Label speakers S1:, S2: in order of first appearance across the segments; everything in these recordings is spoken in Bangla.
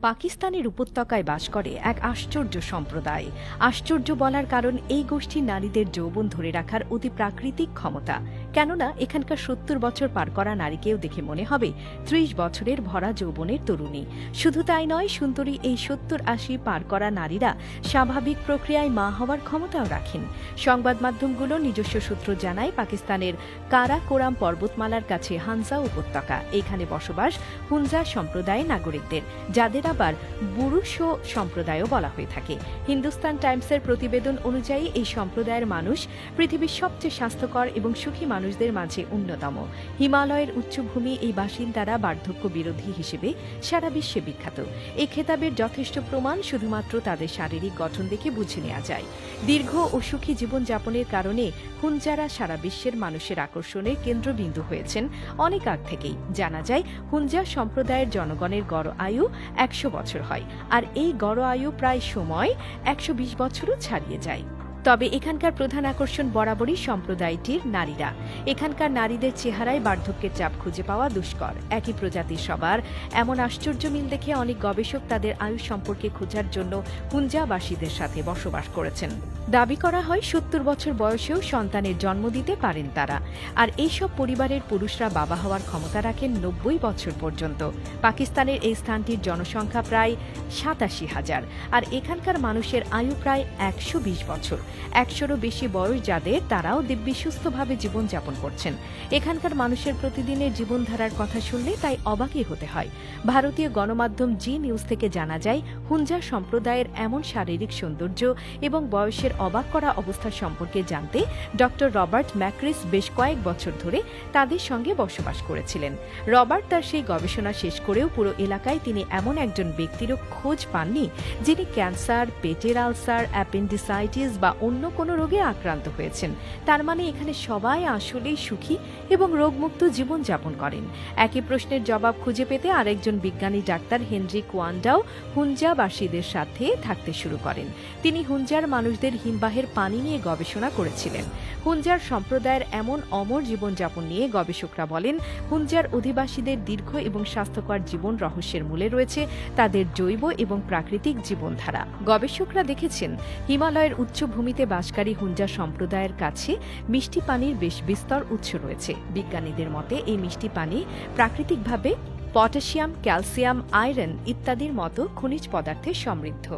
S1: পাকিস্তানের উপত্যকায় বাস করে এক আশ্চর্য সম্প্রদায়। আশ্চর্য বলার কারণ এই গোষ্ঠীর নারীদের যৌবন ধরে রাখার অতি প্রাকৃতিক ক্ষমতা। কেননা এখানকার ৭০ বছর পার করা নারীকেও দেখে মনে হবে ৩০ বছরের ভরা যৌবনের তরুণী। শুধু তাই নয়, সুন্দরী এই ৭০-৮০ পার করা নারীরা স্বাভাবিক প্রক্রিয়ায় মা হওয়ার ক্ষমতাও রাখেন। সংবাদ মাধ্যমগুলো নিজস্ব সূত্র জানায়, পাকিস্তানের কারাকোরাম পর্বতমালার কাছে হানজা উপত্যকা, এখানে বসবাস হুনজা সম্প্রদায়ের নাগরিকদের, যাদের আবার বুরুশো সম্প্রদায়ও বলা হয়ে থাকে। হিন্দুস্তান টাইমসের প্রতিবেদন অনুযায়ী এই সম্প্রদায়ের মানুষ পৃথিবীর সবচেয়ে স্বাস্থ্যকর এবং সুখী মানুষদের মাঝে অন্যতম। হিমালয়ের উচ্চভূমি এই বাসিন্দারা বার্ধক্য বিরোধী হিসেবে সারা বিশ্বে বিখ্যাত। এই খেতাবের যথেষ্ট প্রমাণ শুধুমাত্র তাদের শারীরিক গঠন দেখে বুঝে নেওয়া যায়। দীর্ঘ ও সুখী জীবনযাপনের কারণে হুনজারা সারা বিশ্বের মানুষের আকর্ষণের কেন্দ্রবিন্দু হয়েছেন অনেক আগ থেকেই। জানা যায়, হুনজা সম্প্রদায়ের জনগণের গড় আয়ু ১০০ বছর হয়, আর এই গড় আয়ু প্রায় সময় ১২০ বছরও ছাড়িয়ে যায়। তবে এখানকার প্রধান আকর্ষণ বরাবরই সম্প্রদায়টির নারীরা। এখানকার নারীদের চেহারায় বার্ধক্যের চাপ খুঁজে পাওয়া দুষ্কর। একই প্রজাতির সবার এমন আশ্চর্য মিল দেখে অনেক গবেষক তাদের আয়ু সম্পর্কে খোঁজার জন্য হুনজাবাসীদের সাথে বসবাস করেছেন। দাবি করা হয় ৭০ বছর বয়সেও সন্তানের জন্ম দিতে পারেন তারা। আর এইসব পরিবারের পুরুষরা বাবা হওয়ার ক্ষমতা রাখেন ৯০ বছর পর্যন্ত। পাকিস্তানের এই স্থানটির জনসংখ্যা প্রায় ৮৭,০০০, আর এখানকার মানুষের আয়ু প্রায় ১২০ বছর। ১০০রও বেশি বয়স যাদের, তারাও দিব্যি সুস্থভাবে জীবনযাপন করছেন। এখানকার মানুষের প্রতিদিনের জীবনধারার কথা শুনলে তাই অবাকই হতে হয়। ভারতীয় গণমাধ্যম জি নিউজ থেকে জানা যায়, হুনজা সম্প্রদায়ের এমন শারীরিক সৌন্দর্য এবং বয়সের অবাক করা অবস্থা সম্পর্কে জানতে ড রবার্ট ম্যাক্রিস বেশ কয়েক বছর ধরে তাদের সঙ্গে বসবাস করেছিলেন। রবার্ট তার সেই গবেষণা শেষ করেও পুরো এলাকায় তিনি এমন একজন ব্যক্তিরও খোঁজ পাননি যিনি ক্যান্সার, পেটের আলসার, অ্যাপেন্ডিসাইটিস বা অন্য কোনো রোগে আক্রান্ত হয়েছেন। তার মানে এখানে সবাই আসলেই সুখী এবং রোগমুক্ত জীবনযাপন করেন। একই প্রশ্নের জবাব খুঁজে পেতে আরেকজন বিজ্ঞানী ডাক্তার হেনরি কোয়ান্ডাও হুনজাবাসীদের সাথে থাকতে শুরু করেন। তিনি হুনজার মানুষদের হিমবাহের পানি নিয়ে গবেষণা করেছিলেন। হুনজার সম্প্রদায়ের এমন অমর জীবনযাপন নিয়ে গবেষকরা বলেন, হুনজার অধিবাসীদের দীর্ঘ এবং স্বাস্থ্যকর জীবন রহস্যের মূলে রয়েছে তাদের জৈব এবং প্রাকৃতিক জীবনধারা। গবেষকরা দেখেছেন, হিমালয়ের উচ্চভূমিতে বাসকারী হুনজা সম্প্রদায়ের কাছে মিষ্টি পানির বেশ বিস্তর উৎস রয়েছে। বিজ্ঞানীদের মতে এই মিষ্টি পানি প্রাকৃতিকভাবে পটাশিয়াম, ক্যালসিয়াম, আয়রন ইত্যাদির মতো খনিজ পদার্থে সমৃদ্ধ।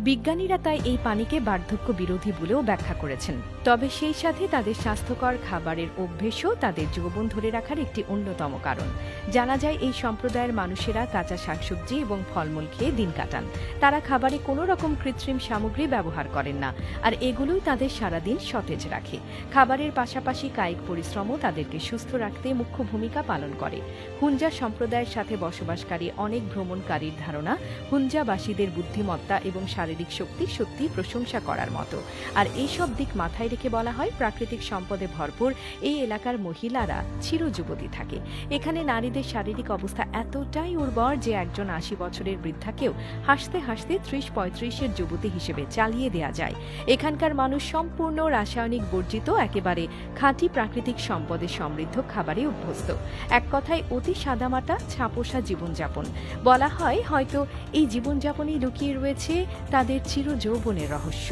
S1: বিজ্ঞানীরা তাই এই পানিকে বার্ধক্য বিরোধী বলেও ব্যাখ্যা করেছেন। তবে সেই সাথে তাদের স্বাস্থ্যকর খাবারের অভ্যেসও তাদের যৌবন ধরে রাখার একটি অন্যতম কারণ। জানা যায়, এই সম্প্রদায়ের মানুষেরা কাঁচা শাকসবজি এবং ফলমূল খেয়ে দিন কাটান। তারা খাবারে কোনো রকম কৃত্রিম সামগ্রী ব্যবহার করেন না, আর এগুলোই তাদের সারাদিন সতেজ রাখে। খাবারের পাশাপাশি কায়িক পরিশ্রমও তাদেরকে সুস্থ রাখতে মুখ্য ভূমিকা পালন করে। হুনজা সম্প্রদায়ের সাথে বসবাসকারী অনেক ভ্রমণকারীর ধারণা, হুনজাবাসীদের বুদ্ধিমত্তা এবং শারীরিক শক্তি সত্যি প্রশংসা করার মতো। আর এইসব দিক মাথায় রেখে বলা হয়, প্রাকৃতিক সম্পদে ভরপুর এই এলাকার মহিলারা চিরযুবতী থাকে। এখানে নারীদের শারীরিক অবস্থা এতটাই উর্বর যে একজন ৮০ বছরের বৃদ্ধাকেও হাসতে হাসতে ৩০-৩৫-এর যুবতী হিসেবে চালিয়ে দেয়া যায়। এখানকার মানুষ সম্পূর্ণ রাসায়নিক বর্জিত, একেবারে খাঁটি প্রাকৃতিক সম্পদে সমৃদ্ধ খাবারে অভ্যস্ত। এক কথায় অতি সাদামাটা ছাপোষা জীবনযাপন। বলা হয়, হয়তো এই জীবনযাপনেই লুকিয়ে রয়েছে তাদের চিরযৌবনের রহস্য।